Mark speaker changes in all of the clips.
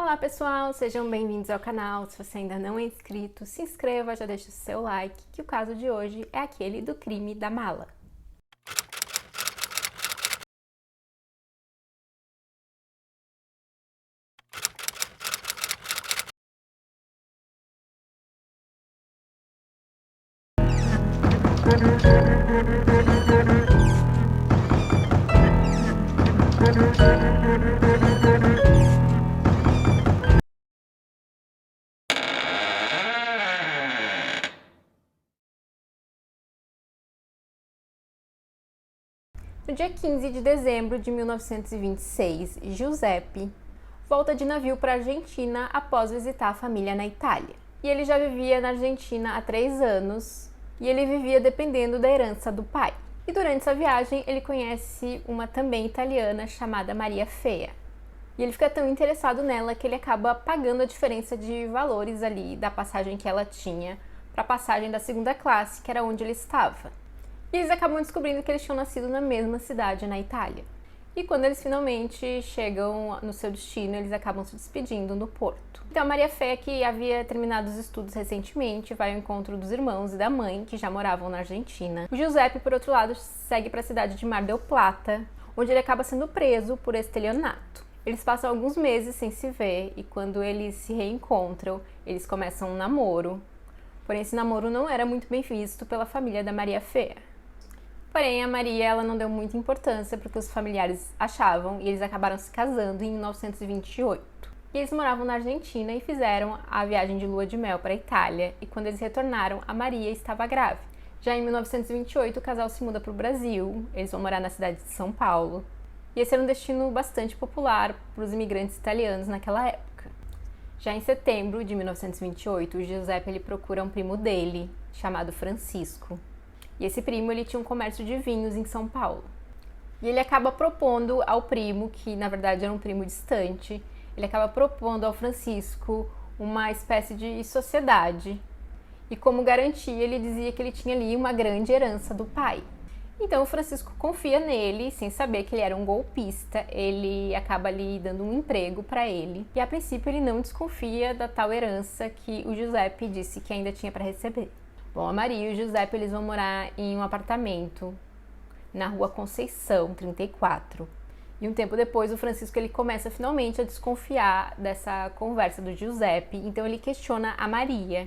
Speaker 1: Olá pessoal, sejam bem-vindos ao canal. Se você ainda não é inscrito, se inscreva, já deixa o seu like, que o caso de hoje é aquele do crime da mala. No dia 15 de dezembro de 1926, Giuseppe volta de navio para a Argentina após visitar a família na Itália. E ele já vivia na Argentina há 3 anos e ele vivia dependendo da herança do pai. E durante essa viagem ele conhece uma também italiana chamada Maria Fea. E ele fica tão interessado nela que ele acaba pagando a diferença de valores ali da passagem que ela tinha para a passagem da segunda classe, que era onde ele estava. E eles acabam descobrindo que eles tinham nascido na mesma cidade, na Itália. E quando eles finalmente chegam no seu destino, eles acabam se despedindo no porto. Então a Maria Fé, que havia terminado os estudos recentemente, vai ao encontro dos irmãos e da mãe, que já moravam na Argentina. O Giuseppe, por outro lado, segue para a cidade de Mar del Plata, onde ele acaba sendo preso por estelionato. Eles passam alguns meses sem se ver e quando eles se reencontram, eles começam um namoro. Porém, esse namoro não era muito bem visto pela família da Maria Fé. Porém, a Maria ela não deu muita importância para o que os familiares achavam e eles acabaram se casando em 1928. E eles moravam na Argentina e fizeram a viagem de lua de mel para a Itália. E quando eles retornaram, a Maria estava grávida. Já em 1928, o casal se muda para o Brasil. Eles vão morar na cidade de São Paulo. E esse era um destino bastante popular para os imigrantes italianos naquela época. Já em setembro de 1928, o Giuseppe ele procura um primo dele, chamado Francisco. E esse primo ele tinha um comércio de vinhos em São Paulo. E ele acaba propondo ao primo, que na verdade era um primo distante, ele acaba propondo ao Francisco uma espécie de sociedade. E como garantia, ele dizia que ele tinha ali uma grande herança do pai. Então o Francisco confia nele, sem saber que ele era um golpista, ele acaba ali dando um emprego para ele. E a princípio ele não desconfia da tal herança que o Giuseppe disse que ainda tinha para receber. Bom, a Maria e o Giuseppe eles vão morar em um apartamento na rua Conceição, 34. E um tempo depois o Francisco ele começa finalmente a desconfiar dessa conversa do Giuseppe, então ele questiona a Maria.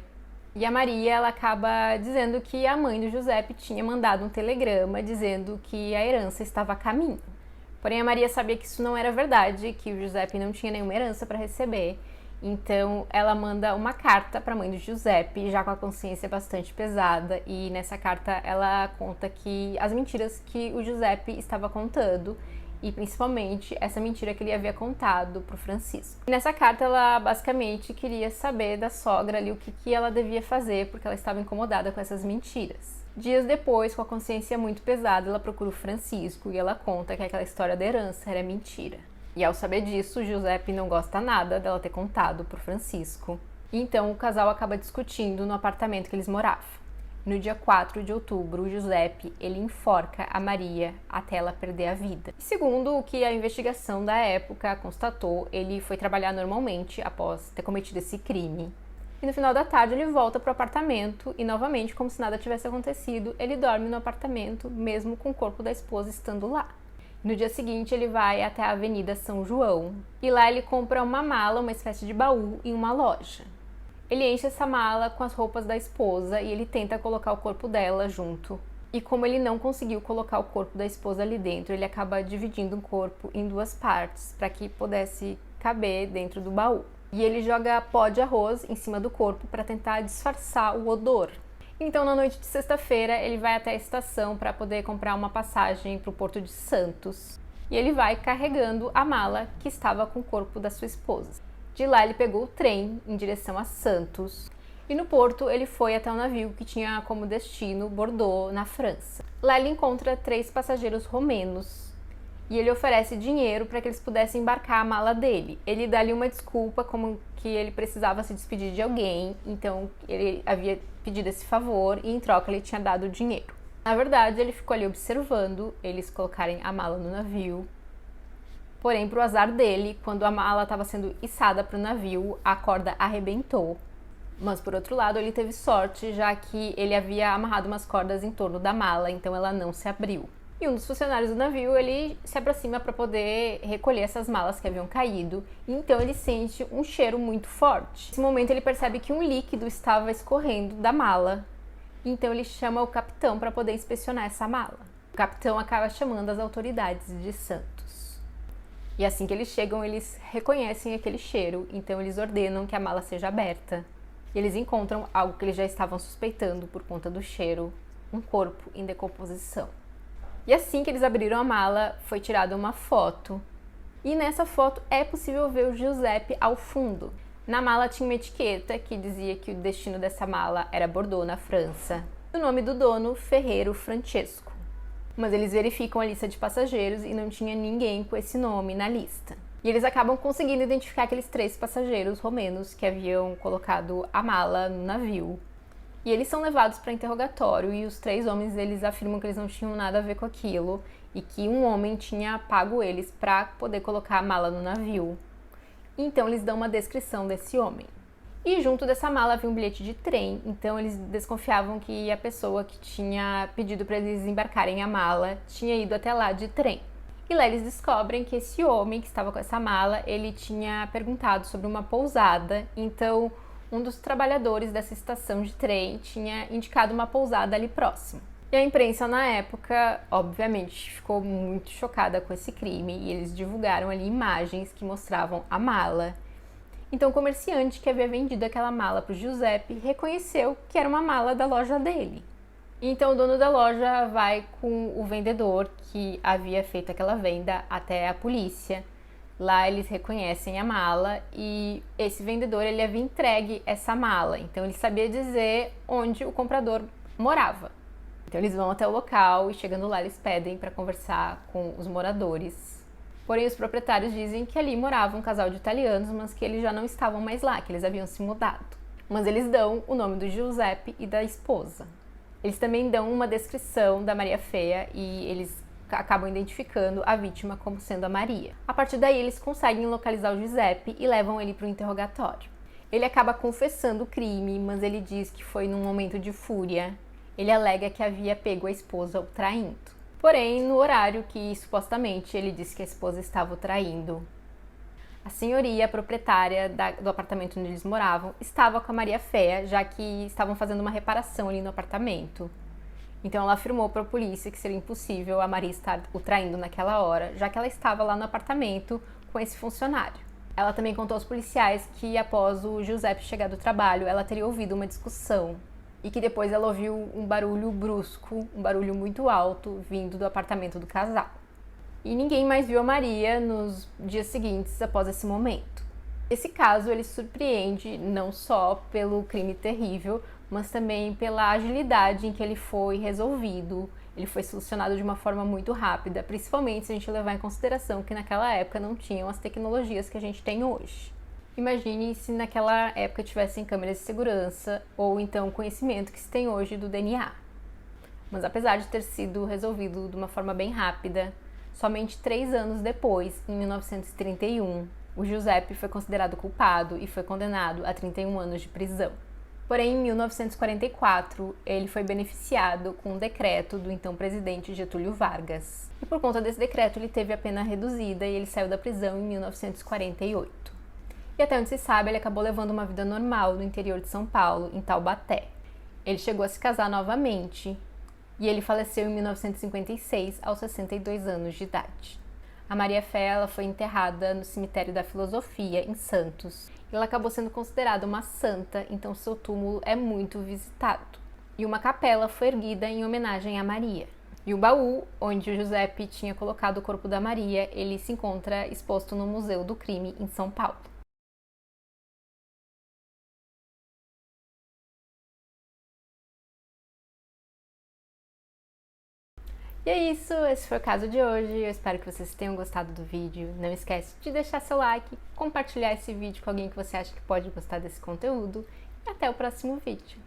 Speaker 1: E a Maria ela acaba dizendo que a mãe do Giuseppe tinha mandado um telegrama dizendo que a herança estava a caminho. Porém a Maria sabia que isso não era verdade, que o Giuseppe não tinha nenhuma herança para receber. Então ela manda uma carta para a mãe do Giuseppe, já com a consciência bastante pesada, e nessa carta ela conta que as mentiras que o Giuseppe estava contando, e principalmente essa mentira que ele havia contado para o Francisco. E nessa carta ela basicamente queria saber da sogra ali o que ela devia fazer, porque ela estava incomodada com essas mentiras. Dias depois, com a consciência muito pesada, ela procura o Francisco e ela conta que aquela história da herança era mentira. E ao saber disso, o Giuseppe não gosta nada dela ter contado pro Francisco. E então o casal acaba discutindo no apartamento que eles moravam. No dia 4 de outubro, o Giuseppe ele enforca a Maria até ela perder a vida. E segundo o que a investigação da época constatou, ele foi trabalhar normalmente após ter cometido esse crime. E no final da tarde ele volta pro apartamento e novamente, como se nada tivesse acontecido, ele dorme no apartamento mesmo com o corpo da esposa estando lá. No dia seguinte, ele vai até a Avenida São João e lá ele compra uma mala, uma espécie de baú, em uma loja. Ele enche essa mala com as roupas da esposa e ele tenta colocar o corpo dela junto. E como ele não conseguiu colocar o corpo da esposa ali dentro, ele acaba dividindo o corpo em 2 partes para que pudesse caber dentro do baú. E ele joga pó de arroz em cima do corpo para tentar disfarçar o odor. Então, na noite de sexta-feira, ele vai até a estação para poder comprar uma passagem para o Porto de Santos. E ele vai carregando a mala que estava com o corpo da sua esposa. De lá, ele pegou o trem em direção a Santos. E no porto, ele foi até um navio que tinha como destino Bordeaux, na França. Lá, ele encontra 3 passageiros romenos. E ele oferece dinheiro para que eles pudessem embarcar a mala dele. Ele dá-lhe uma desculpa, como que ele precisava se despedir de alguém, então ele havia pedido esse favor e em troca ele tinha dado o dinheiro. Na verdade, ele ficou ali observando eles colocarem a mala no navio. Porém, para o azar dele, quando a mala estava sendo içada para o navio, a corda arrebentou. Mas, por outro lado, ele teve sorte, já que ele havia amarrado umas cordas em torno da mala, então ela não se abriu. E um dos funcionários do navio, ele se aproxima para poder recolher essas malas que haviam caído, e então ele sente um cheiro muito forte. Nesse momento, ele percebe que um líquido estava escorrendo da mala, então ele chama o capitão para poder inspecionar essa mala. O capitão acaba chamando as autoridades de Santos. E assim que eles chegam, eles reconhecem aquele cheiro, então eles ordenam que a mala seja aberta. E eles encontram algo que eles já estavam suspeitando por conta do cheiro, um corpo em decomposição. E assim que eles abriram a mala, foi tirada uma foto. E nessa foto é possível ver o Giuseppe ao fundo. Na mala tinha uma etiqueta que dizia que o destino dessa mala era Bordeaux, na França. O nome do dono, Ferreiro Francesco. Mas eles verificam a lista de passageiros e não tinha ninguém com esse nome na lista. E eles acabam conseguindo identificar aqueles 3 passageiros romenos que haviam colocado a mala no navio. E eles são levados para interrogatório e os 3 homens eles afirmam que eles não tinham nada a ver com aquilo e que um homem tinha pago eles para poder colocar a mala no navio. Então eles dão uma descrição desse homem. E junto dessa mala havia um bilhete de trem, então eles desconfiavam que a pessoa que tinha pedido para eles embarcarem a mala tinha ido até lá de trem. E lá eles descobrem que esse homem que estava com essa mala, ele tinha perguntado sobre uma pousada, então um dos trabalhadores dessa estação de trem tinha indicado uma pousada ali próximo. E a imprensa na época, obviamente, ficou muito chocada com esse crime e eles divulgaram ali imagens que mostravam a mala. Então o comerciante que havia vendido aquela mala para o Giuseppe reconheceu que era uma mala da loja dele. Então o dono da loja vai com o vendedor que havia feito aquela venda até a polícia. Lá eles reconhecem a mala e esse vendedor ele havia entregue essa mala. Então ele sabia dizer onde o comprador morava. Então eles vão até o local e chegando lá eles pedem para conversar com os moradores. Porém os proprietários dizem que ali morava um casal de italianos, mas que eles já não estavam mais lá, que eles haviam se mudado. Mas eles dão o nome do Giuseppe e da esposa. Eles também dão uma descrição da Maria Feia e eles acabam identificando a vítima como sendo a Maria. A partir daí, eles conseguem localizar o Giuseppe e levam ele para o interrogatório. Ele acaba confessando o crime, mas ele diz que foi num momento de fúria. Ele alega que havia pego a esposa o traindo. Porém, no horário que supostamente ele disse que a esposa estava o traindo, a senhoria, a proprietária do apartamento onde eles moravam, estava com a Maria Feia, já que estavam fazendo uma reparação ali no apartamento. Então ela afirmou para a polícia que seria impossível a Maria estar o traindo naquela hora, já que ela estava lá no apartamento com esse funcionário. Ela também contou aos policiais que após o Giuseppe chegar do trabalho, ela teria ouvido uma discussão e que depois ela ouviu um barulho brusco, um barulho muito alto vindo do apartamento do casal. E ninguém mais viu a Maria nos dias seguintes após esse momento. Esse caso ele surpreende não só pelo crime terrível, mas também pela agilidade em que ele foi resolvido. Ele foi solucionado de uma forma muito rápida, principalmente se a gente levar em consideração que naquela época não tinham as tecnologias que a gente tem hoje. Imagine se naquela época tivessem câmeras de segurança ou então o conhecimento que se tem hoje do DNA. Mas apesar de ter sido resolvido de uma forma bem rápida, somente 3 anos depois, em 1931, o Giuseppe foi considerado culpado e foi condenado a 31 anos de prisão. Porém, em 1944, ele foi beneficiado com um decreto do então presidente Getúlio Vargas. E por conta desse decreto, ele teve a pena reduzida e ele saiu da prisão em 1948. E até onde se sabe, ele acabou levando uma vida normal no interior de São Paulo, em Taubaté. Ele chegou a se casar novamente e ele faleceu em 1956, aos 62 anos de idade. A Maria Féia ela foi enterrada no Cemitério da Filosofia, em Santos. Ela acabou sendo considerada uma santa, então seu túmulo é muito visitado. E uma capela foi erguida em homenagem a Maria. E o baú, onde o Giuseppe tinha colocado o corpo da Maria, ele se encontra exposto no Museu do Crime, em São Paulo. E é isso, esse foi o caso de hoje, eu espero que vocês tenham gostado do vídeo. Não esquece de deixar seu like, compartilhar esse vídeo com alguém que você acha que pode gostar desse conteúdo e até o próximo vídeo.